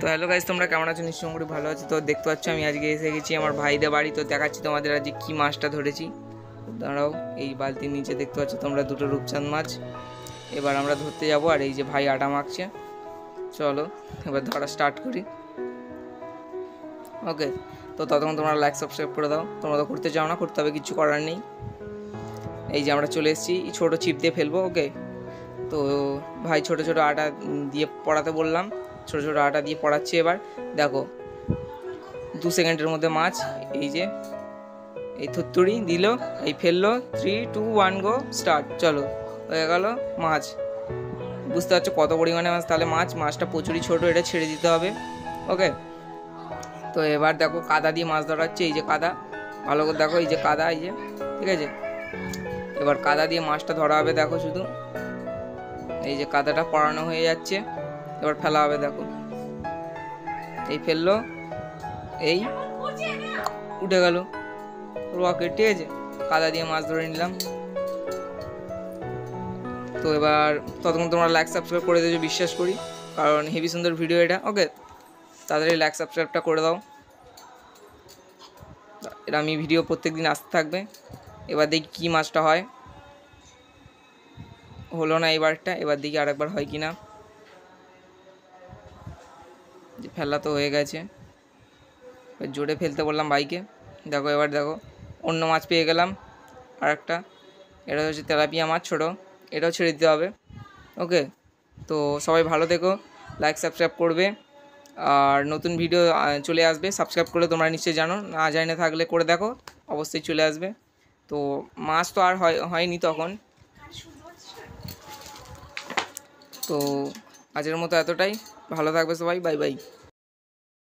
তো hello guys, তোমরা কেমন আছো? নিশ্চয়ই করে ভালো আছো। তো দেখতে পাচ্ছ আমি আজকে এসে গেছি আমার ভাইদের বাড়ি। তো দেখাচ্ছি তোমাদের আজকে কী মাছটা ধরেছি। দাঁড়াও, এই বালতির নিচে দেখতে পাচ্ছ তোমরা দুটো রূপচাঁদ মাছ। এবার আমরা ধরতে যাব, আর এই যে ভাই আটা মাখছে। চলো এবার ধরা স্টার্ট করি। ওকে, তো ততক্ষণ তোমরা লাইক সাবস্ক্রাইব করে দাও। তোমরা তো করতে চাও না, করতে হবে, কিছু করার নেই। এই যে আমরা চলে এসেছি, ছোটো ছিপ দিয়ে ফেলবো। ওকে, তো ভাই ছোটো ছোটো আটা দিয়ে পড়াতে বললাম, ছোটো ছোটো আটা দিয়ে পড়াচ্ছি। এবার দেখো 2 সেকেন্ডের মধ্যে মাছ। এই যে এই থুত্তুড়ি দিল, এই ফেললো, 3 2 1 গো স্টার্ট। চলো, হয়ে গেল মাছ। বুঝতে পারছো কত পরিমাণে মাছ? তাহলে মাছটা প্রচুরই ছোটো, এটা ছেড়ে দিতে হবে। ওকে, তো এবার দেখো কাদা দিয়ে মাছ ধরা হচ্ছে। এই যে কাদা, ভালো করে দেখো, এই যে কাদা, এই যে, ঠিক আছে। এবার কাদা দিয়ে মাছটা ধরা হবে। দেখো শুধু এই যে কাদাটা পড়ানো হয়ে যাচ্ছে, এবার ফেলা হবে। দেখো এই ফেললো, এই উঠে গেল রকেট, ঠিক আছে। কাদা দিয়ে মাছ ধরে নিলাম। তো এবার ততক্ষণ তোমরা লাইক সাবস্ক্রাইব করে দিয়েছো, বিশ্বাস করি, কারণ হেভি সুন্দর ভিডিও এটা। ওকে, তাড়াতাড়ি লাইক সাবস্ক্রাইবটা করে দাও। এটা আমি ভিডিও প্রত্যেক দিন আসতে থাকবে। এবার দেখি কী মাছটা হয়। হলো না এবারটা, এবার দেখি আরেকবার হয় কি না। যে ফেলা তো হয়ে গেছে, জোরে ফেলতে বললাম ভাইকে। দেখো এবার দেখো অন্য মাছ পেয়ে গেলাম আর একটা। এটা হচ্ছে তেলাপিয়া মাছ, ছোটো, এটাও ছেড়ে দিতে হবে। ওকে, তো সবাই ভালো থেকো, লাইক সাবস্ক্রাইব করবে, আর নতুন ভিডিও চলে আসবে। সাবস্ক্রাইব করলে তোমরা নিশ্চয়ই জানো, না জানে থাকলে করে দেখো, অবশ্যই চলে আসবে। তো মাছ তো আর হয়নি তখন। তো আজকের মতো এতটাই, ভালো থাকবে সবাই, বাই বাই।